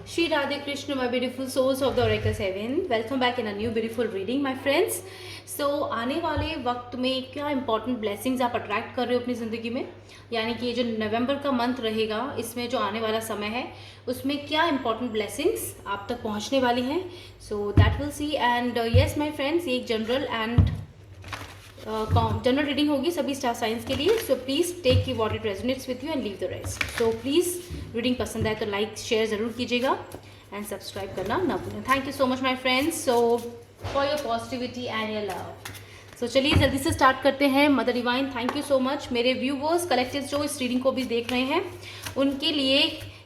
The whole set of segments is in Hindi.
Shri Radhe Krishna, my beautiful souls of the Oracle 7. Welcome back in a new beautiful reading, my friends. So आने वाले वक्त में क्या इंपॉर्टेंट ब्लेसिंग्स आप अट्रैक्ट कर रहे हो अपनी ज़िंदगी में, यानी कि ये जो नवंबर का मंथ रहेगा, इसमें जो आने वाला समय है उसमें क्या इंपॉर्टेंट ब्लेसिंग्स आप तक पहुंचने वाली हैं. So that will see. And yes my friends, ये एक जनरल रीडिंग होगी सभी स्टार साइंस के लिए. सो प्लीज़ टेक की what it resonates with you and leave the rest. So please reading पसंद आए तो लाइक शेयर ज़रूर कीजिएगा एंड सब्सक्राइब करना ना भूलें. Thank you so much my friends, so for your positivity and your love. So चलिए जल्दी से स्टार्ट करते हैं. Mother divine, thank you so much. मेरे व्यूवर्स कलेक्टिव जो इस रीडिंग को भी देख रहे हैं, उनके लिए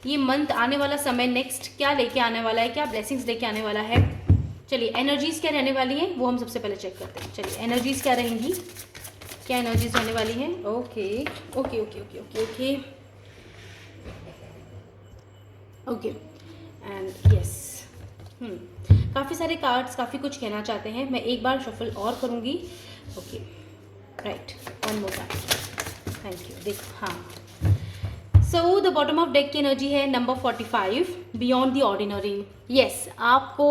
ये मंथ, आने वाला समय, नेक्स्ट क्या लेके आने वाला है, क्या ब्लेसिंग्स लेके आने वाला है. चलिए एनर्जीज क्या रहने वाली हैं वो हम सबसे पहले चेक करते हैं. चलिए एनर्जीज क्या रहेंगी, क्या एनर्जीज रहने वाली हैं. Okay okay okay okay okay okay okay and yes. काफ़ी सारे कार्ड्स काफ़ी कुछ कहना चाहते हैं. मैं एक बार शफल और करूँगी. Okay right, one more time. Thank you. देखो हाँ, so the bottom of deck की एनर्जी है number 45, beyond the ordinary. Yes, आपको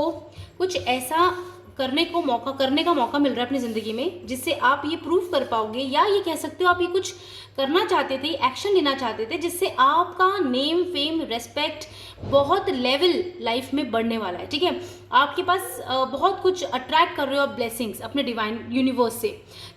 कुछ ऐसा करने का मौका मिल रहा है अपनी ज़िंदगी में जिससे आप ये प्रूव कर पाओगे, या ये कह सकते हो आप ये कुछ करना चाहते थे, एक्शन लेना चाहते थे, जिससे आपका नेम, फेम, रेस्पेक्ट बहुत लेवल लाइफ में बढ़ने वाला है. ठीक है, आपके पास बहुत कुछ अट्रैक्ट कर रहे हो आप ब्लेसिंग्स अपने डिवाइन यूनिवर्स से.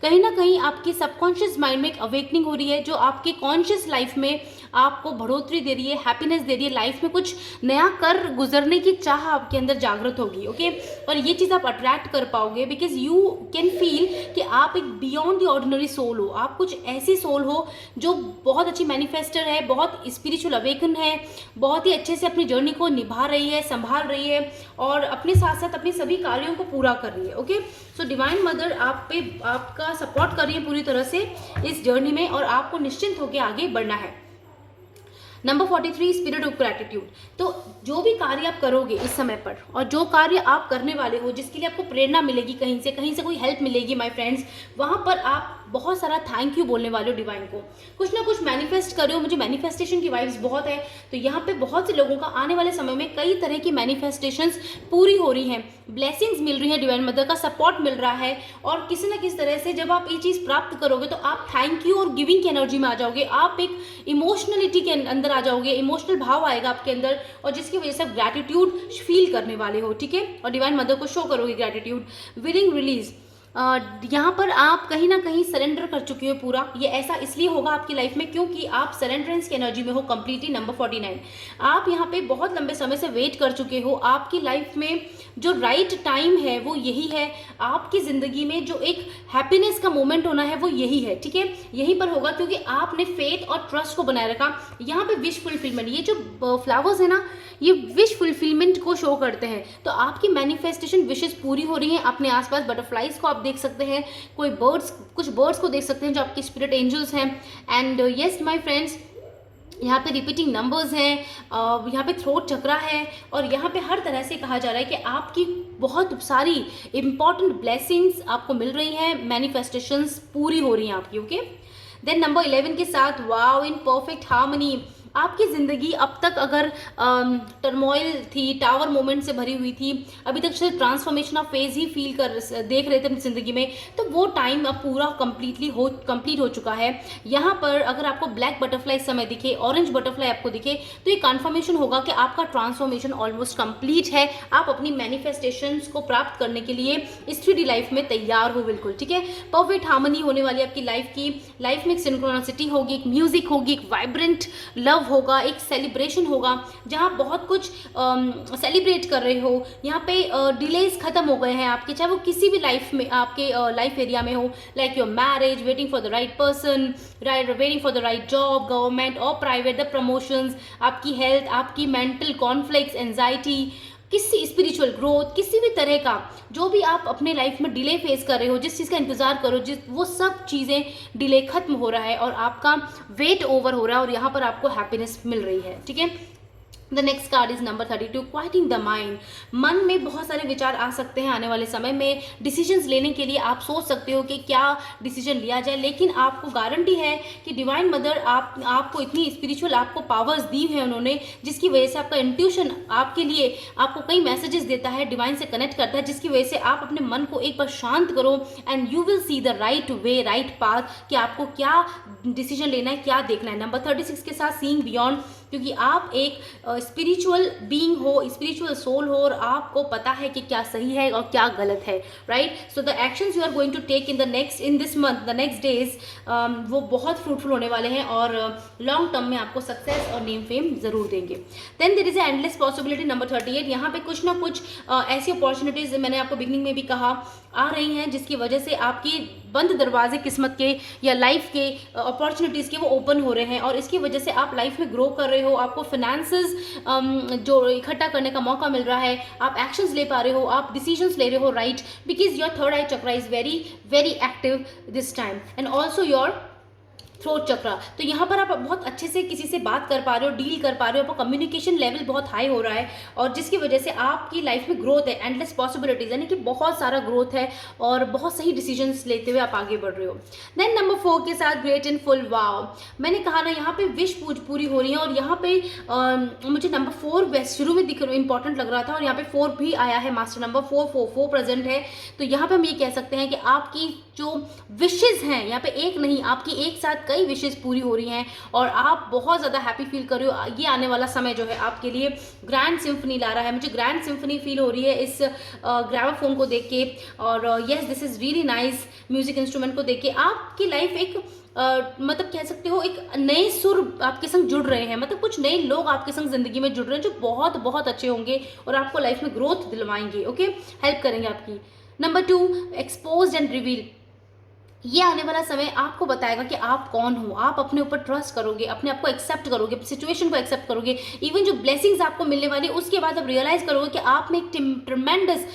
कहीं ना कहीं आपकी सबकॉन्शियस माइंड में एक अवेकनिंग हो रही है जो आपके कॉन्शियस लाइफ में आपको बढ़ोतरी दे रही है, हैप्पीनेस दे रही है. लाइफ में कुछ नया कर गुजरने की चाह आपके अंदर जागृत होगी. ओके, और ये चीज़ आप अट्रैक्ट कर पाओगे बिकॉज यू कैन फील कि आप एक बियॉन्ड द ऑर्डिनरी सोल हो. आप कुछ ऐसी सोल हो जो बहुत अच्छी मैनिफेस्टर है, बहुत स्पिरिचुअल अवेकन है, बहुत ही अच्छे से अपनी जर्नी को निभा रही है, संभाल रही है और अपने साथ साथ अपने सभी कार्यों को पूरा कर रही है. ओके, सो डिवाइन मदर आप पे आपका सपोर्ट कर रही है पूरी तरह से इस जर्नी में और आपको निश्चिंत होकर आगे बढ़ना है. Number 43, spirit of gratitude. तो जो भी कार्य आप करोगे इस समय पर और जो कार्य आप करने वाले हो, जिसके लिए आपको प्रेरणा मिलेगी, कहीं से कोई हेल्प मिलेगी माय फ्रेंड्स, वहाँ पर आप बहुत सारा थैंक यू बोलने वाले हो डिवाइन को. कुछ ना कुछ मैनिफेस्ट कर रहे हो. मुझे मैनिफेस्टेशन की वाइब्स बहुत है, तो यहाँ पे बहुत से लोगों का आने वाले समय में कई तरह की मैनिफेस्टेशंस पूरी हो रही हैं, ब्लेसिंग्स मिल रही हैं, डिवाइन मदर का सपोर्ट मिल रहा है. और किसी ना किसी तरह से जब आप ये चीज़ प्राप्त करोगे तो आप थैंक यू और गिविंग की एनर्जी में आ जाओगे. आप एक इमोशनलिटी के अंदर आ जाओगे, इमोशनल भाव आएगा आपके अंदर और जिसकी वजह से आप ग्रैटिट्यूड फील करने वाले हो. ठीक है, और डिवाइन मदर को शो करोगे ग्रैटिट्यूड. विलिंग रिलीज, यहाँ पर आप कहीं ना कहीं सरेंडर कर चुके हो पूरा. ये ऐसा इसलिए होगा आपकी लाइफ में क्योंकि आप सरेंडरेंस की एनर्जी में हो कंप्लीटली. नंबर 49, आप यहाँ पे बहुत लंबे समय से वेट कर चुके हो. आपकी लाइफ में जो राइट टाइम है वो यही है. आपकी ज़िंदगी में जो एक हैप्पीनेस का मोमेंट होना है वो यही है. ठीक है, यहीं पर होगा क्योंकि आपने फेथ और ट्रस्ट को बनाए रखा. यहाँ पे विश फुलफिलमेंट, ये जो फ्लावर्स है ना, ये विश फुलफिलमेंट को शो करते हैं. तो आपकी मैनिफेस्टेशन विशेस पूरी हो रही हैं. अपने आसपास बटरफ्लाइज को आप देख सकते हैं, कुछ बर्ड्स को देख सकते हैं जो आपके स्पिरिट एंजल्स हैं. एंड यस माय फ्रेंड्स, यहाँ पे रिपीटिंग नंबर्स हैं, यहाँ पे थ्रोट चक्रा है और यहाँ पे हर तरह से कहा जा रहा है कि आपकी बहुत सारी इंपॉर्टेंट ब्लेसिंग्स आपको मिल रही हैं, मैनिफेस्टेशंस पूरी हो रही हैं आपकी. ओके, देन नंबर 11 के साथ, वाओ, इन परफेक्ट हार्मनी. आपकी ज़िंदगी अब तक अगर टर्मोइल थी, टावर मोमेंट से भरी हुई थी, अभी तक सिर्फ transformation of phase he feel कर देख रहे थे अपनी ज़िंदगी में, तो वो टाइम अब पूरा कंप्लीट हो चुका है. यहाँ पर अगर आपको ब्लैक बटरफ्लाई समय दिखे, ऑरेंज बटरफ्लाई आपको दिखे, तो ये कन्फर्मेशन होगा कि आपका ट्रांसफॉर्मेशन ऑलमोस्ट कंप्लीट है. आप अपनी मैनिफेस्टेशंस को प्राप्त करने के लिए इस 3D लाइफ में तैयार हो बिल्कुल. ठीक है, परफेक्ट हार्मनी होने वाली आपकी लाइफ में एक सिंक्रोनिसिटी होगी, एक म्यूजिक होगी, एक वाइब्रेंट लव होगा, एक सेलिब्रेशन होगा जहाँ बहुत कुछ सेलिब्रेट कर रहे हो. यहाँ पे डिलेज खत्म हो गए हैं आपके, चाहे वो किसी भी लाइफ में, आपके लाइफ एरिया में हो, like your marriage, waiting for the right person, waiting for the right job, government और प्राइवेट, द प्रमोशंस, आपकी हेल्थ, आपकी मेंटल कॉन्फ्लिक्ट्स, एंजाइटी, किसी स्पिरिचुअल ग्रोथ, किसी भी तरह का जो भी आप अपने लाइफ में डिले फेस कर रहे हो, जिस चीज़ का इंतजार करो, वो सब चीज़ें डिले खत्म हो रहा है और आपका वेट ओवर हो रहा है और यहाँ पर आपको हैप्पीनेस मिल रही है. ठीक है, the next card is number 32, quieting the mind. मन में बहुत सारे विचार आ सकते हैं आने वाले समय में, डिसीजंस लेने के लिए आप सोच सकते हो कि क्या डिसीजन लिया जाए, लेकिन आपको गारंटी है कि डिवाइन मदर आपको इतनी स्पिरिचुअल आपको पावर्स दी है उन्होंने, जिसकी वजह से आपका इंट्यूशन आपके लिए आपको कई मैसेजेस देता है, डिवाइन से कनेक्ट करता है, जिसकी वजह से आप अपने मन को एक बार शांत करो and you will see the right way, right path कि आपको क्या डिसीजन लेना है, क्या देखना है। नंबर 36 के साथ सीइंग बियॉन्ड, क्योंकि आप एक स्पिरिचुअल बीइंग हो, स्पिरिचुअल सोल हो, और आपको पता है कि क्या सही है और क्या गलत है, right. So the actions you are going to take in this month, the next days, वो बहुत फ्रूटफुल होने वाले हैं और लॉन्ग टर्म में आपको सक्सेस और नेम फेम जरूर देंगे। Then there is a endless possibility, number 38, यहाँ पे कुछ ना कुछ ऐसी अपॉर्चुनिटीज, मैंने आपको बिगनिंग में भी कहा, आ रही हैं, जिसकी वजह से आपकी बंद दरवाजे किस्मत के या लाइफ के अपॉर्चुनिटीज़ के वो ओपन हो रहे हैं, और इसकी वजह से आप लाइफ में ग्रो कर रहे हो, आपको फाइनेंसेस जो इकट्ठा करने का मौका मिल रहा है, आप एक्शंस ले पा रहे हो, आप डिसीजंस ले रहे हो, right, because your third eye chakra is very very active this time and also your throat chakra. तो यहाँ पर आप बहुत अच्छे से किसी से बात कर पा रहे हो, डील कर पा रहे हो, आपका कम्युनिकेशन लेवल बहुत हाई हो रहा है, और जिसकी वजह से आपकी लाइफ में ग्रोथ है, एंडलेस पॉसिबिलिटीज, यानी कि बहुत सारा ग्रोथ है और बहुत सही डिसीजंस लेते हुए आप आगे बढ़ रहे हो। देन नंबर 4 के साथ ग्रेट एंड फुल वाव, मैंने कहा ना यहाँ पे विश पूरी हो रही है, और यहाँ पे मुझे नंबर 4 शुरू में इंपॉर्टेंट लग रहा था, और यहाँ पे 4 भी आया है, मास्टर नंबर 4 प्रेजेंट है। तो यहाँ पे हम ये कह सकते हैं कि आपकी जो विशेज हैं, यहाँ पे एक नहीं, आपकी एक साथ कई विशेज पूरी हो रही हैं, और आप बहुत ज़्यादा हैप्पी फील कर रहे हो। ये आने वाला समय जो है आपके लिए ग्रैंड सिम्फनी ला रहा है, मुझे ग्रैंड सिम्फनी फील हो रही है इस ग्रामोफोन को देख के, और yes this is really nice music instrument को देख के। आपकी लाइफ एक मतलब कह सकते हो एक नए सुर आपके संग जुड़ रहे हैं, मतलब कुछ नए लोग आपके संग जिंदगी में जुड़ रहे हैं जो बहुत बहुत अच्छे होंगे और आपको लाइफ में ग्रोथ दिलवाएंगे, ओके, हेल्प करेंगे आपकी। नंबर 2, एक्सपोज्ड एंड रिवील, ये आने वाला समय आपको बताएगा कि आप कौन हो, आप अपने ऊपर ट्रस्ट करोगे, अपने आप को एक्सेप्ट करोगे, सिचुएशन को एक्सेप्ट करोगे, इवन जो ब्लेसिंग्स आपको मिलने वाली है उसके बाद आप रियलाइज करोगे कि आप में एक ट्रेमेंडस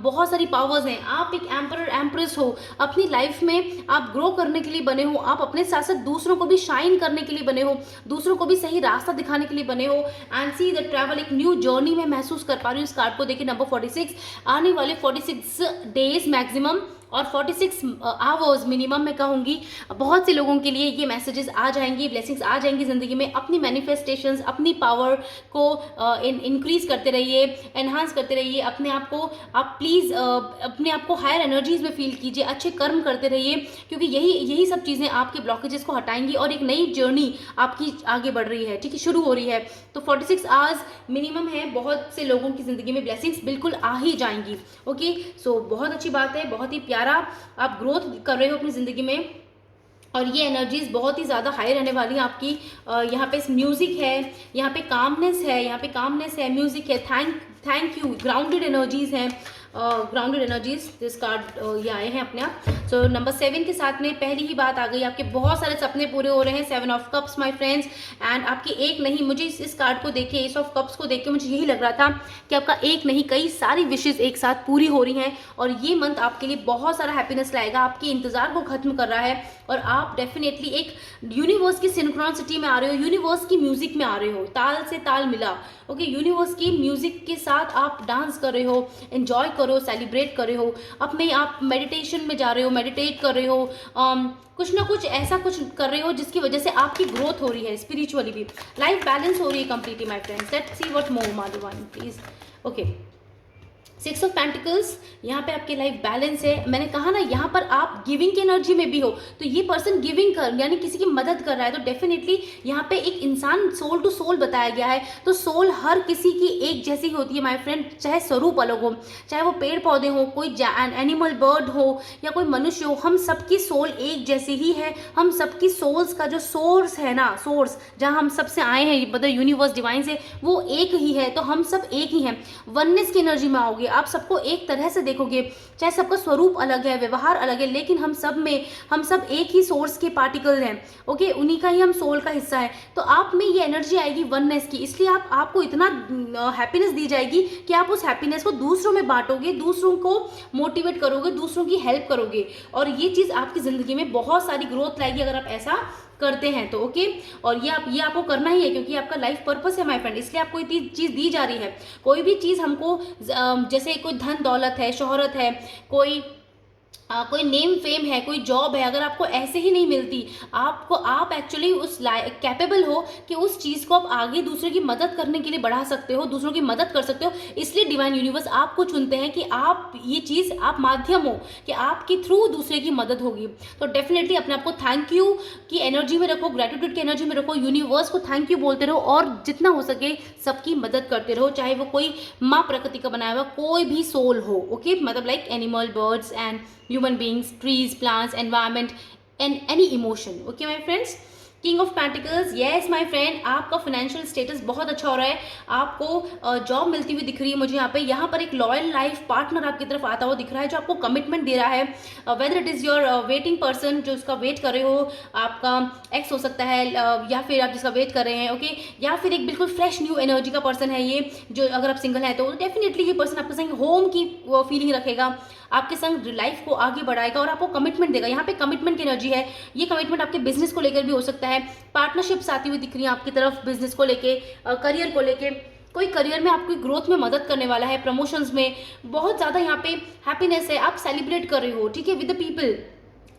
बहुत सारी पावर्स हैं, आप एक एम्परर एम्प्रेस हो, अपनी लाइफ में आप ग्रो करने के लिए बने हो, आप अपने साथ साथ दूसरों को भी शाइन करने के लिए बने हो, दूसरों को भी सही रास्ता दिखाने के लिए बने हो, एंड सी द ट्रैवल, एक न्यू जर्नी में महसूस कर पा रही हूँ इस कार्ड को देखिए। नंबर 46, आने वाले 46 डेज मैक्सिमम और 46 आवर्स मिनिमम मैं कहूँगी, बहुत से लोगों के लिए ये मैसेजेस आ जाएंगी, ब्लेसिंग्स आ जाएंगी ज़िंदगी में। अपनी मैनिफेस्टेशंस, अपनी पावर को इंक्रीज करते रहिए, एनहांस करते रहिए अपने आप को। आप प्लीज़ अपने आप को हायर एनर्जीज में फील कीजिए, अच्छे कर्म करते रहिए, क्योंकि यही सब चीज़ें आपके ब्लॉकेजेस को हटाएंगी और एक नई जर्नी आपकी आगे बढ़ रही है, ठीक है, शुरू हो रही है। तो 46 आवर्स मिनिमम है, बहुत से लोगों की ज़िंदगी में ब्लेसिंग्स बिल्कुल आ ही जाएंगी, ओके। सो बहुत अच्छी बात है, बहुत ही आप ग्रोथ कर रहे हो अपनी ज़िंदगी में, और ये एनर्जीज बहुत ही ज़्यादा हाई रहने वाली है आपकी। यहाँ पे म्यूज़िक है, यहाँ पे कामनेस है, म्यूज़िक है, थैंक यू, ग्राउंडेड एनर्जीज हैं, ग्राउंडेड एनर्जीज, दिस कार्ड ये आए हैं अपने आप। सो नंबर 7 के साथ में पहली ही बात आ गई, आपके बहुत सारे सपने पूरे हो रहे हैं, 7 of cups my friends, and आपकी एक नहीं, मुझे इस कार्ड को देख के, एस ऑफ कप्स को देख के मुझे यही लग रहा था कि आपका एक नहीं कई सारी विशेज एक साथ पूरी हो रही हैं, और ये मंथ आपके लिए बहुत सारा हैप्पीनेस लाएगा, आपके इंतजार को खत्म कर रहा है, और आप डेफिनेटली एक यूनिवर्स की सिंक्रोनिसिटी में आ रहे हो, यूनिवर्स की म्यूजिक में आ रहे हो, ताल से ताल मिला, ओके, यूनिवर्स की म्यूजिक के साथ आप डांस कर रहे हो, एंजॉय कर रहे हो, सेलिब्रेट कर रहे हो, अपने आप मेडिटेशन में जा रहे हो, मेडिटेट कर रहे हो, कुछ ना कुछ ऐसा कुछ कर रहे हो जिसकी वजह से आपकी ग्रोथ हो रही है, स्पिरिचुअली भी लाइफ बैलेंस हो रही है completely my friends. Let's see what more माधवानी प्लीज, ओके। 6 ऑफ पेंटिकल्स, यहाँ पे आपकी लाइफ बैलेंस है, मैंने कहा ना यहाँ पर आप गिविंग की एनर्जी में भी हो, तो ये पर्सन गिविंग कर यानी किसी की मदद कर रहा है, तो डेफिनेटली यहाँ पे एक इंसान सोल टू सोल बताया गया है, तो सोल हर किसी की एक जैसी होती है माय फ्रेंड, चाहे स्वरूप अलग हो, चाहे वो पेड़ पौधे हो, कोई एनिमल बर्ड हो या कोई मनुष्य हो, हम सबकी सोल एक जैसी ही है, हम सबकी सोल्स का जो सोर्स है ना, सोर्स जहाँ हम सबसे आए हैं, मतलब यूनिवर्स डिवाइन से, वो एक ही है, तो हम सब एक ही हैं, वननेस की एनर्जी में आओगे, आप सबको एक तरह से देखोगे, चाहे सबका स्वरूप अलग है, व्यवहार अलग है, लेकिन हम सब एक ही सोर्स के पार्टिकल हैं, ओके, उन्हीं का ही हम सोल का हिस्सा है, तो आप में ये एनर्जी आएगी वननेस की, इसलिए आपको इतना हैप्पीनेस दी जाएगी कि आप उस हैप्पीनेस को दूसरों में बांटोगे, दूसरों को मोटिवेट करोगे, दूसरों की हेल्प करोगे, और ये चीज़ आपकी ज़िंदगी में बहुत सारी ग्रोथ लाएगी अगर आप ऐसा करते हैं तो ओके। और ये आपको करना ही है क्योंकि आपका लाइफ पर्पस है माय फ्रेंड, इसलिए आपको ये चीज़ दी जा रही है। कोई भी चीज़ हमको जैसे कोई धन दौलत है, शोहरत है, कोई नेम फेम है, कोई जॉब है, अगर आपको ऐसे ही नहीं मिलती, आप एक्चुअली उस कैपेबल हो कि उस चीज़ को आप आगे दूसरे की मदद करने के लिए बढ़ा सकते हो, दूसरों की मदद कर सकते हो। इसलिए डिवाइन यूनिवर्स आपको चुनते हैं कि आप ये चीज़, आप माध्यम हो कि आपके थ्रू दूसरे की मदद होगी। तो डेफिनेटली अपने आप को थैंक यू की एनर्जी में रखो, ग्रेटिट्यूड की एनर्जी में रखो, यूनिवर्स को थैंक यू बोलते रहो और जितना हो सके सबकी मदद करते रहो, चाहे वो कोई माँ प्रकृति का बनाया हुआ कोई भी सोल हो, ओके, मतलब like animal, birds and human beings, trees, plants, environment and any emotion, okay my friends। King of pentacles, yes my friend, आपका फाइनेंशियल स्टेटस बहुत अच्छा हो रहा है, आपको जॉब मिलती हुई दिख रही है मुझे यहाँ पर एक लॉयल लाइफ पार्टनर आपकी तरफ आता हुआ दिख रहा है जो आपको कमिटमेंट दे रहा है, whether it is your waiting person, जो उसका वेट कर रहे हो, आपका एक्स हो सकता है या फिर आप जिसका वेट कर रहे हैं, ओके, या फिर एक बिल्कुल फ्रेश न्यू एनर्जी का पर्सन है ये, जो अगर आप सिंगल हैं तो डेफिनेटली ये पर्सन आपके संग होम की फीलिंग रखेगा, आपके संग लाइफ को आगे बढ़ाएगा और आपको कमिटमेंट देगा। यहाँ पे कमिटमेंट की एनर्जी है, ये कमिटमेंट आपके बिजनेस को लेकर भी हो सकता है, पार्टनरशिप्स आती हुई दिख रही है आपकी तरफ बिजनेस को लेके, करियर को लेके, कोई करियर में आपकी ग्रोथ में मदद करने वाला है, प्रमोशंस में बहुत ज़्यादा यहाँ पे हैप्पीनेस है, आप सेलिब्रेट कर रहे हो, ठीक है, विद द पीपल,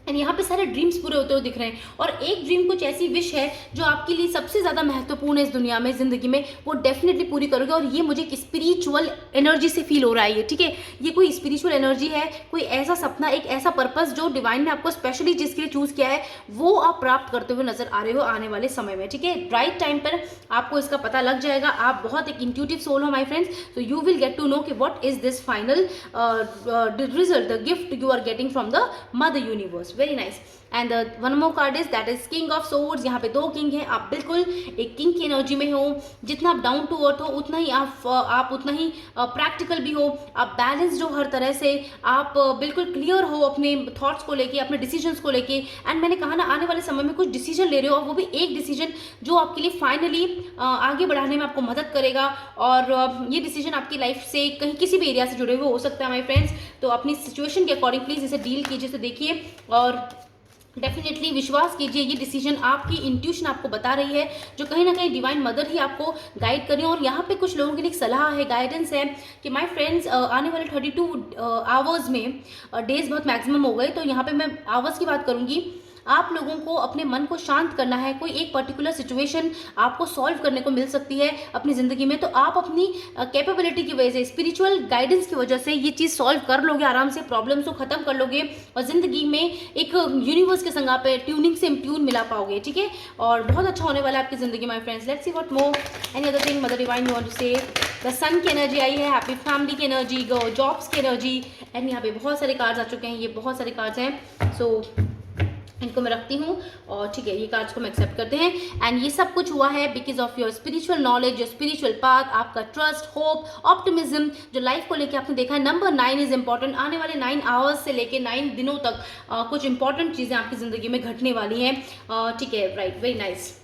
एंड यहाँ पे सारे ड्रीम्स पूरे होते हुए दिख रहे हैं। और एक ड्रीम कुछ ऐसी विश है जो आपके लिए सबसे ज़्यादा महत्वपूर्ण है इस दुनिया में, ज़िंदगी में, वो डेफिनेटली पूरी करोगे। और ये मुझे एक स्पिरिचुअल एनर्जी से फील हो रहा है ये, ठीक है, ये कोई स्पिरिचुअल एनर्जी है, कोई ऐसा सपना, एक ऐसा पर्पस जो डिवाइन ने आपको स्पेशली जिसके लिए चूज़ किया है वो आप प्राप्त करते हुए नजर आ रहे हो आने वाले समय में, ठीक है। राइट टाइम पर आपको इसका पता लग जाएगा। आप बहुत एक इंट्यूटिव सोल हो माई फ्रेंड्स, तो you will get to know कि what is this final result, the gift you are getting from the mother universe. Very nice. And one more card is that is king of swords. यहाँ पे 2 किंग हैं, आप बिल्कुल एक किंग की एनर्जी में हो, जितना आप डाउन टू अर्थ हो उतना ही आप उतना ही प्रैक्टिकल भी हो, आप बैलेंस जो हर तरह से, आप बिल्कुल क्लियर हो अपने थॉट्स को लेके, अपने डिसीजंस को लेके। एंड मैंने कहा ना आने वाले समय में कुछ डिसीजन ले रहे हो, वो भी एक डिसीजन जो आपके लिए फाइनली आगे बढ़ाने में आपको मदद करेगा। और ये डिसीजन आपकी लाइफ से कहीं किसी भी एरिया से जुड़े हुए हो सकता है माई फ्रेंड्स। तो अपनी सिचुएशन के अकॉर्डिंग प्लीज़ इसे डील कीजिए, इसे देखिए और डेफिनेटली विश्वास कीजिए ये डिसीजन आपकी इंट्यूशन आपको बता रही है, जो कहीं ना कहीं डिवाइन मदर ही आपको गाइड कर रही है। और यहाँ पे कुछ लोगों के लिए एक सलाह है, गाइडेंस है कि माय फ्रेंड्स आने वाले 32 आवर्स में, डेज बहुत मैक्सिमम हो गए तो यहाँ पे मैं आवर्स की बात करूँगी, आप लोगों को अपने मन को शांत करना है। कोई एक पर्टिकुलर सिचुएशन आपको सॉल्व करने को मिल सकती है अपनी ज़िंदगी में, तो आप अपनी कैपेबिलिटी की वजह से, स्पिरिचुअल गाइडेंस की वजह से ये चीज़ सॉल्व कर लोगे आराम से, प्रॉब्लम्स को ख़त्म कर लोगे और ज़िंदगी में एक यूनिवर्स के संग आप ट्यूनिंग से ट्यून मिला पाओगे, ठीक है। और बहुत अच्छा होने वाला है आपकी ज़िंदगी my friends. Let's see what more any other thing mother divine you want to say. The sun की एनर्जी आई है, हैप्पी फैमिली की एनर्जी, जॉब्स की एनर्जी, एंड यहाँ पे बहुत सारे कार्ड्स आ चुके हैं, ये बहुत सारे कार्ड्स हैं, सो इनको मैं रखती हूँ और ठीक है, ये कार्ड्स को मैं एक्सेप्ट करते हैं। एंड ये सब कुछ हुआ है because of your spiritual knowledge, your spiritual path, आपका ट्रस्ट, होप, ऑप्टिमिज्म जो लाइफ को लेके आपने देखा है। Number 9 is important. आने वाले 9 आवर्स से लेके 9 दिनों तक कुछ इंपॉर्टेंट चीज़ें आपकी ज़िंदगी में घटने वाली हैं, ठीक है, right, very nice.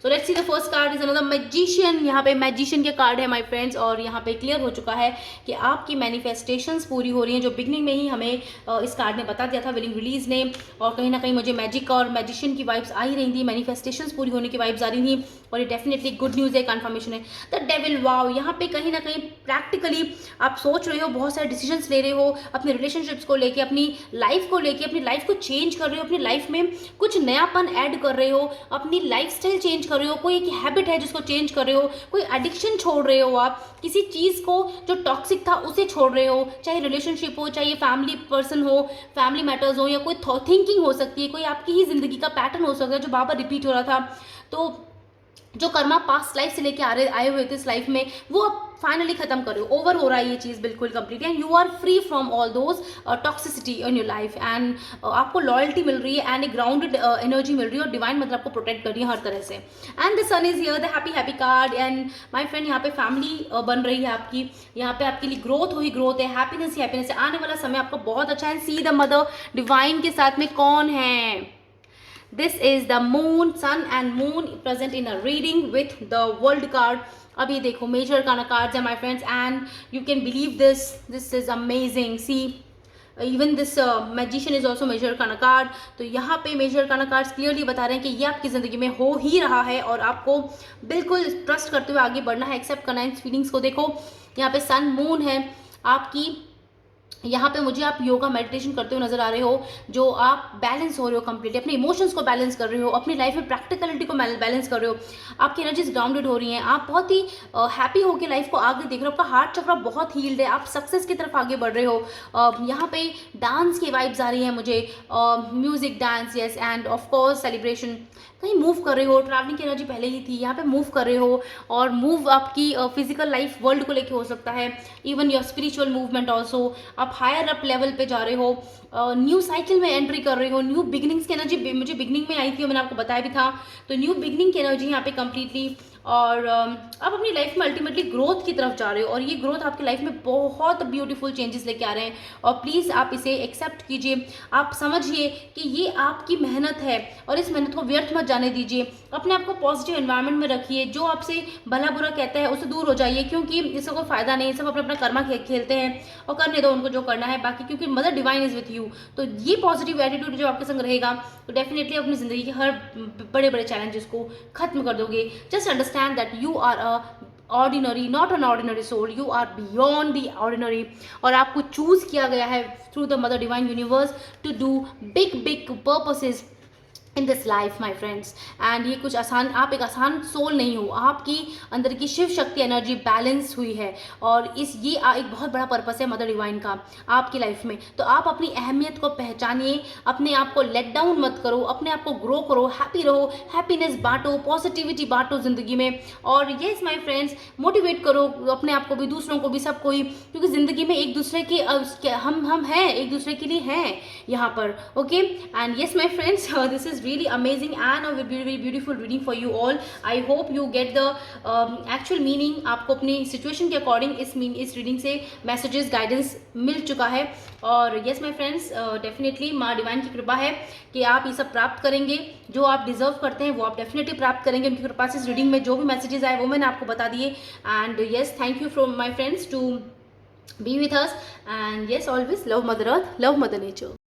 So let's see the first card is another magician. यहाँ पे मैजिशियन के कार्ड है माय फ्रेंड्स, और यहाँ पे क्लियर हो चुका है कि आपकी मैनिफेस्टेशंस पूरी हो रही हैं, जो बिगनिंग में ही हमें इस कार्ड ने बता दिया था विलिंग रिलीज ने। और कहीं ना कहीं मुझे मैजिक और मैजिशियन की वाइब्स आ ही रही थी, मैनिफेस्टेशंस पूरी होने की वाइब्स आ रही थी, और ये डेफिनेटली गुड न्यूज़ है, कन्फर्मेशन है। द डेविल, वाओ, यहाँ पे कहीं ना कहीं प्रैक्टिकली आप सोच रहे हो, बहुत सारे डिसीजंस ले रहे हो अपने रिलेशनशिप्स को लेके, अपनी लाइफ को लेके, अपनी लाइफ को चेंज कर रहे हो, अपनी लाइफ में कुछ नयापन ऐड कर रहे हो, अपनी लाइफस्टाइल चेंज कर रहे हो, कोई एक हैबिट है जिसको चेंज कर रहे हो, कोई एडिक्शन छोड़ रहे हो, आप किसी चीज़ को जो टॉक्सिक था उसे छोड़ रहे हो, चाहे रिलेशनशिप हो, चाहे फैमिली पर्सन हो, फैमिली मैटर्स हो, या कोई थिंकिंग हो सकती है, कोई आपकी ही जिंदगी का पैटर्न हो सकता है जो बार बार रिपीट हो रहा था। तो जो कर्मा पास्ट लाइफ से लेके आए हुए थे इस लाइफ में, वो अब फाइनली खत्म करो, ओवर हो रहा है ये चीज़ बिल्कुल complete, and you are free from all those toxicity in your life. And आपको लॉयल्टी मिल रही है एंड एक ग्राउंडेड एनर्जी मिल रही है, और डिवाइन मतलब आपको प्रोटेक्ट कर रही है हर तरह से। And the sun is here, the happy card. And my friend, यहाँ पे फैमिली बन रही है आपकी, यहाँ पे आपके लिए ग्रोथ हुई, ग्रोथ है, हैप्पीनेस ही हैप्पीनेस है। आने वाला समय आपका बहुत अच्छा है। सी द मदर डिवाइन के साथ में कौन है? This is the moon, sun and moon present in a reading with the world card. अब ये देखो मेजर का कार्ड्स है my friends, and you can believe this is amazing. See even this magician is also major arcana card. तो यहाँ पे मेजर आर्काना कार्ड्स क्लियरली बता रहे हैं कि ये आपकी ज़िंदगी में हो ही रहा है और आपको बिल्कुल ट्रस्ट करते हुए आगे बढ़ना है, एक्सेप्ट करना है इन फीलिंग्स को। देखो यहाँ पे सन मून है आपकी, यहाँ पे मुझे आप योगा मेडिटेशन करते हुए नजर आ रहे हो, जो आप बैलेंस हो रहे हो कंप्लीटली, अपने इमोशंस को बैलेंस कर रहे हो, अपनी लाइफ में प्रैक्टिकलिटी को बैलेंस कर रहे हो, आपकी एनर्जीज ग्राउंडेड हो रही हैं, आप बहुत ही हैप्पी होकर लाइफ को आगे देख रहे हो, आपका हार्ट चक्र बहुत हील्ड है, आप सक्सेस की तरफ आगे बढ़ रहे हो। यहाँ पे डांस की वाइब्स आ रही हैं मुझे, music, dance, yes, end of course celebration. कहीं मूव कर रहे हो, ट्रैवलिंग की एनर्जी पहले ही थी, यहाँ पे मूव कर रहे हो, और मूव आपकी फिजिकल लाइफ वर्ल्ड को लेके हो सकता है, even your spiritual movement also. आप हायर अप लेवल पे जा रहे हो, न्यू साइकिल में एंट्री कर रहे हो, न्यू बिगिनिंग्स की एनर्जी मुझे बिगिनिंग में आई थी और मैंने आपको बताया भी था। तो न्यू बिगिनिंग की एनर्जी यहाँ पे कंप्लीटली, और आप अपनी लाइफ में अल्टीमेटली ग्रोथ की तरफ जा रहे हो, और ये ग्रोथ आपकी लाइफ में बहुत ब्यूटीफुल चेंजेस लेके आ रहे हैं। और प्लीज़ आप इसे एक्सेप्ट कीजिए, आप समझिए कि ये आपकी मेहनत है और इस मेहनत को व्यर्थ मत जाने दीजिए। अपने आप को पॉजिटिव एनवायरनमेंट में रखिए, जो आपसे भला बुरा कहता है उससे दूर हो जाइए, क्योंकि इसका कोई फायदा नहीं है। सब अपना अपना कर्मा खेलते हैं और करने दो उनको जो करना है, बाकी क्योंकि mother divine is with you. तो ये पॉजिटिव एटीट्यूड जो आपके संग रहेगा तो डेफिनेटली अपनी ज़िंदगी के हर बड़े बड़े चैलेंजेस को खत्म कर दोगे। Just understand that you are a ordinary, not an ordinary soul, you are beyond the ordinary, और आपको चूज किया गया है through the mother divine universe to do big purposes in this life my friends. And ये कुछ आसान, आप एक आसान सोल नहीं हो, आपकी अंदर की शिव शक्ति एनर्जी बैलेंस हुई है, और ये एक बहुत बड़ा पर्पस है मदर डिवाइन का आपकी लाइफ में। तो आप अपनी अहमियत को पहचानिए, अपने आप को लेट डाउन मत करो, अपने आप को ग्रो करो, हैप्पी रहो, हैप्पीनेस बांटो, पॉजिटिविटी बांटो ज़िंदगी में। और येस माई फ्रेंड्स, मोटिवेट करो अपने आप को भी, दूसरों को भी, सबको ही, क्योंकि ज़िंदगी में एक दूसरे के हम हैं, एक दूसरे के लिए हैं यहाँ पर। Okay, and yes my friends, this is really amazing and a very beautiful reading for you all. I hope you get the actual meaning. आपको अपनी सिचुएशन के अकॉर्डिंग इस रीडिंग से मैसेजेस, गाइडेंस मिल चुका है। और yes my friends, डेफिनेटली माँ डिवाइन की कृपा है कि आप ये सब प्राप्त करेंगे, जो आप डिजर्व करते हैं वो आप डेफिनेटली प्राप्त करेंगे उनकी कृपा से। इस रीडिंग में जो भी मैसेजेस आए वो मैंने आपको बता दिए। And yes, thank you from my friends to be with us, and yes, always love Mother Earth, love Mother Nature.